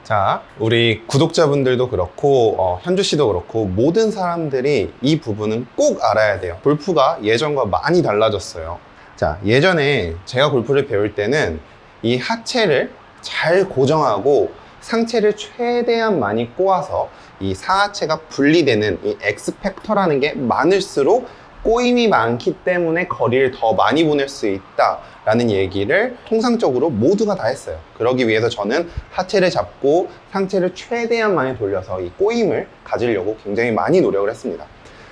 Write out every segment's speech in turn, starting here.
자, 우리 구독자분들도 그렇고 현주 씨도 그렇고 모든 사람들이 이 부분은 꼭 알아야 돼요. 골프가 예전과 많이 달라졌어요. 자, 예전에 제가 골프를 배울 때는 이 하체를 잘 고정하고 상체를 최대한 많이 꼬아서 이 상하체가 분리되는 이 X팩터라는 게 많을수록 꼬임이 많기 때문에 거리를 더 많이 보낼 수 있다라는 얘기를 통상적으로 모두가 다 했어요. 그러기 위해서 저는 하체를 잡고 상체를 최대한 많이 돌려서 이 꼬임을 가지려고 굉장히 많이 노력을 했습니다.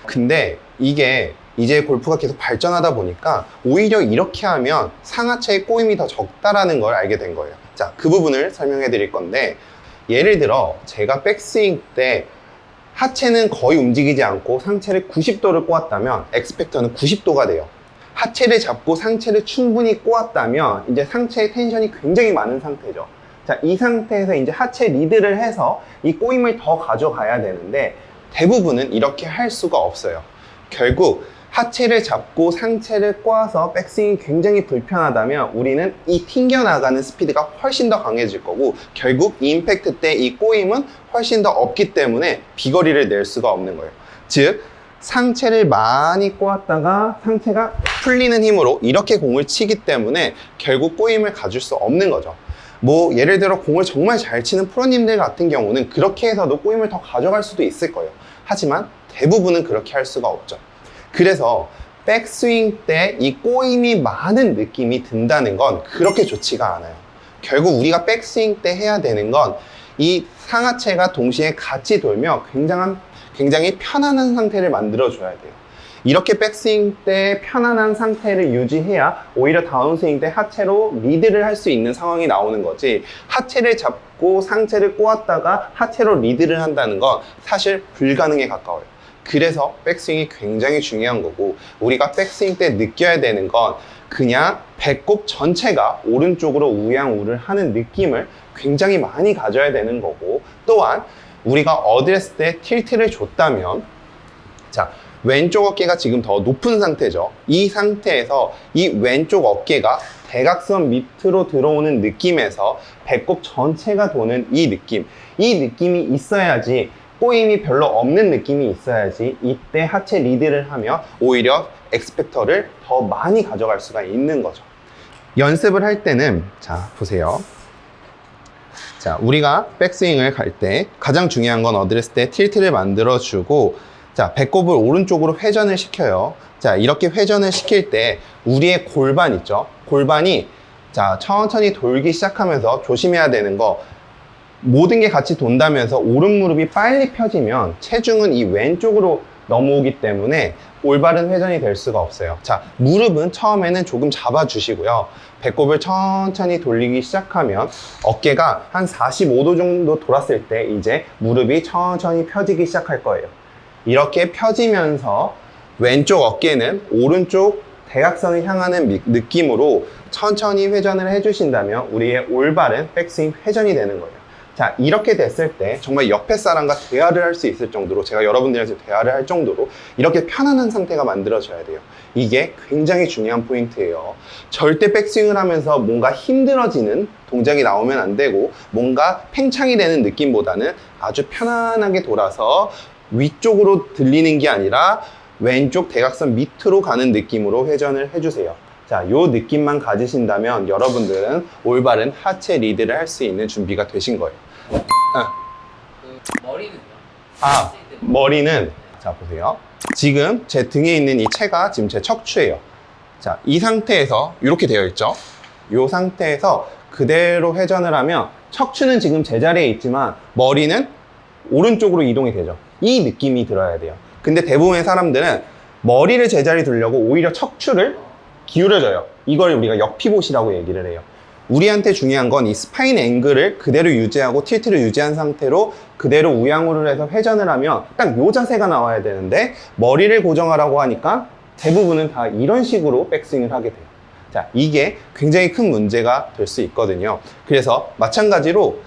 근데 이게 이제 골프가 계속 발전하다 보니까 오히려 이렇게 하면 상하체의 꼬임이 더 적다라는 걸 알게 된 거예요. 자, 그 부분을 설명해 드릴 건데, 예를 들어 제가 백스윙 때 하체는 거의 움직이지 않고 상체를 90도를 꼬았다면 X팩터는 90도가 돼요. 하체를 잡고 상체를 충분히 꼬았다면 이제 상체의 텐션이 굉장히 많은 상태죠. 자, 이 상태에서 이제 하체 리드를 해서 이 꼬임을 더 가져가야 되는데 대부분은 이렇게 할 수가 없어요. 결국 하체를 잡고 상체를 꼬아서 백스윙이 굉장히 불편하다면 우리는 이 튕겨나가는 스피드가 훨씬 더 강해질 거고, 결국 이 임팩트 때 이 꼬임은 훨씬 더 없기 때문에 비거리를 낼 수가 없는 거예요. 즉, 상체를 많이 꼬았다가 상체가 풀리는 힘으로 이렇게 공을 치기 때문에 결국 꼬임을 가질 수 없는 거죠. 뭐 예를 들어 공을 정말 잘 치는 프로님들 같은 경우는 그렇게 해서도 꼬임을 더 가져갈 수도 있을 거예요. 하지만 대부분은 그렇게 할 수가 없죠. 그래서 백스윙 때 이 꼬임이 많은 느낌이 든다는 건 그렇게 좋지가 않아요. 결국 우리가 백스윙 때 해야 되는 건 이 상하체가 동시에 같이 돌며 굉장히 편안한 상태를 만들어줘야 돼요. 이렇게 백스윙 때 편안한 상태를 유지해야 오히려 다운스윙 때 하체로 리드를 할 수 있는 상황이 나오는 거지, 하체를 잡고 상체를 꼬았다가 하체로 리드를 한다는 건 사실 불가능에 가까워요. 그래서 백스윙이 굉장히 중요한 거고, 우리가 백스윙 때 느껴야 되는 건 그냥 배꼽 전체가 오른쪽으로 우양우를 하는 느낌을 굉장히 많이 가져야 되는 거고, 또한 우리가 어드레스 때 틸트를 줬다면, 자, 왼쪽 어깨가 지금 더 높은 상태죠. 이 상태에서 이 왼쪽 어깨가 대각선 밑으로 들어오는 느낌에서 배꼽 전체가 도는 이 느낌이 있어야지, 꼬임이 별로 없는 느낌이 있어야지 이때 하체 리드를 하며 오히려 X팩터를 더 많이 가져갈 수가 있는 거죠. 연습을 할 때는, 자, 보세요. 자, 우리가 백스윙을 갈 때 가장 중요한 건 어드레스 때 틸트를 만들어주고, 자, 배꼽을 오른쪽으로 회전을 시켜요. 자, 이렇게 회전을 시킬 때 우리의 골반 있죠? 골반이 자, 천천히 돌기 시작하면서 조심해야 되는 거, 모든 게 같이 돈다면서 오른 무릎이 빨리 펴지면 체중은 이 왼쪽으로 넘어오기 때문에 올바른 회전이 될 수가 없어요. 자, 무릎은 처음에는 조금 잡아주시고요. 배꼽을 천천히 돌리기 시작하면 어깨가 한 45도 정도 돌았을 때 이제 무릎이 천천히 펴지기 시작할 거예요. 이렇게 펴지면서 왼쪽 어깨는 오른쪽 대각선을 향하는 느낌으로 천천히 회전을 해주신다면 우리의 올바른 백스윙 회전이 되는 거예요. 자, 이렇게 됐을 때 정말 옆에 사람과 대화를 할 수 있을 정도로, 제가 여러분들한테 대화를 할 정도로 이렇게 편안한 상태가 만들어져야 돼요. 이게 굉장히 중요한 포인트예요. 절대 백스윙을 하면서 뭔가 힘들어지는 동작이 나오면 안 되고, 뭔가 팽창이 되는 느낌보다는 아주 편안하게 돌아서 위쪽으로 들리는 게 아니라 왼쪽 대각선 밑으로 가는 느낌으로 회전을 해주세요. 자, 요 느낌만 가지신다면 여러분들은 올바른 하체 리드를 할 수 있는 준비가 되신 거예요. 머리는요? 머리는, 자, 보세요. 지금 제 등에 있는 이 채가 지금 제 척추예요. 자, 이 상태에서 이렇게 되어 있죠. 이 상태에서 그대로 회전을 하면 척추는 지금 제자리에 있지만 머리는 오른쪽으로 이동이 되죠. 이 느낌이 들어야 돼요. 근데 대부분의 사람들은 머리를 제자리 두려고 오히려 척추를 기울여져요. 이걸 우리가 역피봇이라고 얘기를 해요. 우리한테 중요한 건 이 스파인 앵글을 그대로 유지하고 틸트를 유지한 상태로 그대로 우양우를 해서 회전을 하면 딱 요 자세가 나와야 되는데, 머리를 고정하라고 하니까 대부분은 다 이런 식으로 백스윙을 하게 돼요. 자, 이게 굉장히 큰 문제가 될 수 있거든요. 그래서 마찬가지로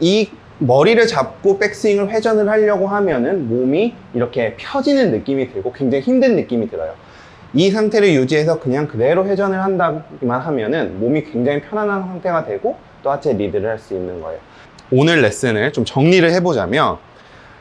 이 머리를 잡고 백스윙을 회전을 하려고 하면은 몸이 이렇게 펴지는 느낌이 들고 굉장히 힘든 느낌이 들어요. 이 상태를 유지해서 그냥 그대로 회전을 한다기만 하면은 몸이 굉장히 편안한 상태가 되고 또 하체 리드를 할 수 있는 거예요. 오늘 레슨을 좀 정리를 해보자면,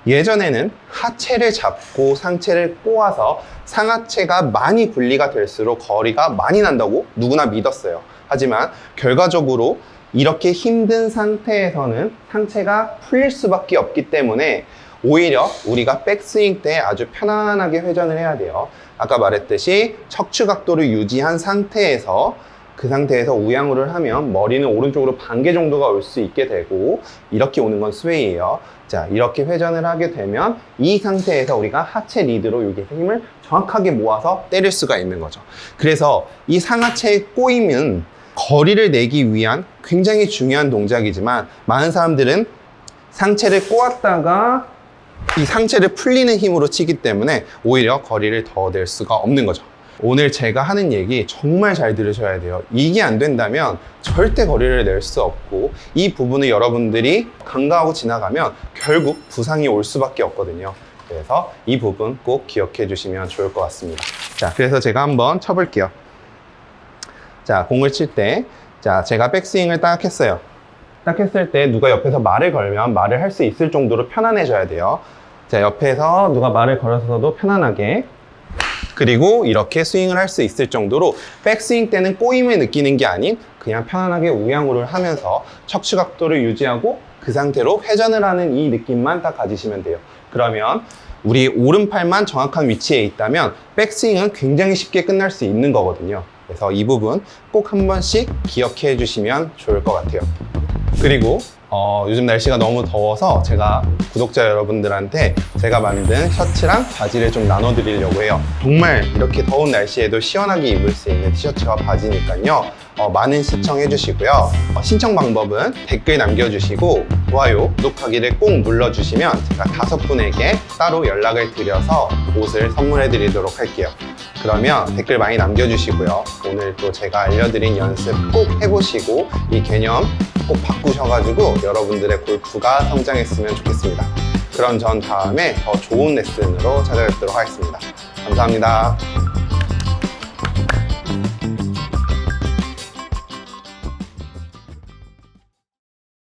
예전에는 하체를 잡고 상체를 꼬아서 상하체가 많이 분리가 될수록 거리가 많이 난다고 누구나 믿었어요. 하지만 결과적으로 이렇게 힘든 상태에서는 상체가 풀릴 수밖에 없기 때문에 오히려 우리가 백스윙 때 아주 편안하게 회전을 해야 돼요. 아까 말했듯이 척추 각도를 유지한 상태에서 그 상태에서 우양우를 하면 머리는 오른쪽으로 반개 정도가 올 수 있게 되고, 이렇게 오는 건 스웨이예요. 자, 이렇게 회전을 하게 되면 이 상태에서 우리가 하체 리드로 여기서 힘을 정확하게 모아서 때릴 수가 있는 거죠. 그래서 이 상하체의 꼬임은 거리를 내기 위한 굉장히 중요한 동작이지만, 많은 사람들은 상체를 꼬았다가 이 상체를 풀리는 힘으로 치기 때문에 오히려 거리를 더 낼 수가 없는 거죠. 오늘 제가 하는 얘기 정말 잘 들으셔야 돼요. 이게 안 된다면 절대 거리를 낼 수 없고, 이 부분을 여러분들이 간과하고 지나가면 결국 부상이 올 수밖에 없거든요. 그래서 이 부분 꼭 기억해 주시면 좋을 것 같습니다. 자, 그래서 제가 한번 쳐볼게요. 자, 공을 칠 때, 자, 제가 백스윙을 딱 했어요. 딱 했을 때 누가 옆에서 말을 걸면 말을 할 수 있을 정도로 편안해져야 돼요. 자, 옆에서 누가 말을 걸어서도 편안하게, 그리고 이렇게 스윙을 할 수 있을 정도로 백스윙 때는 꼬임을 느끼는 게 아닌 그냥 편안하게 우양우를 하면서 척추 각도를 유지하고 그 상태로 회전을 하는 이 느낌만 딱 가지시면 돼요. 그러면 우리 오른팔만 정확한 위치에 있다면 백스윙은 굉장히 쉽게 끝날 수 있는 거거든요. 그래서 이 부분 꼭 한 번씩 기억해 주시면 좋을 것 같아요. 그리고 요즘 날씨가 너무 더워서 제가 구독자 여러분들한테 제가 만든 셔츠랑 바지를 좀 나눠드리려고 해요. 정말 이렇게 더운 날씨에도 시원하게 입을 수 있는 티셔츠와 바지니까요. 많은 시청해 주시고요. 신청 방법은 댓글 남겨주시고 좋아요, 구독하기를 꼭 눌러주시면 제가 5분에게 따로 연락을 드려서 옷을 선물해 드리도록 할게요. 그러면 댓글 많이 남겨주시고요. 오늘 또 제가 알려드린 연습 꼭 해보시고 이 개념 꼭 바꾸셔가지고 여러분들의 골프가 성장했으면 좋겠습니다. 그럼 전 다음에 더 좋은 레슨으로 찾아뵙도록 하겠습니다. 감사합니다.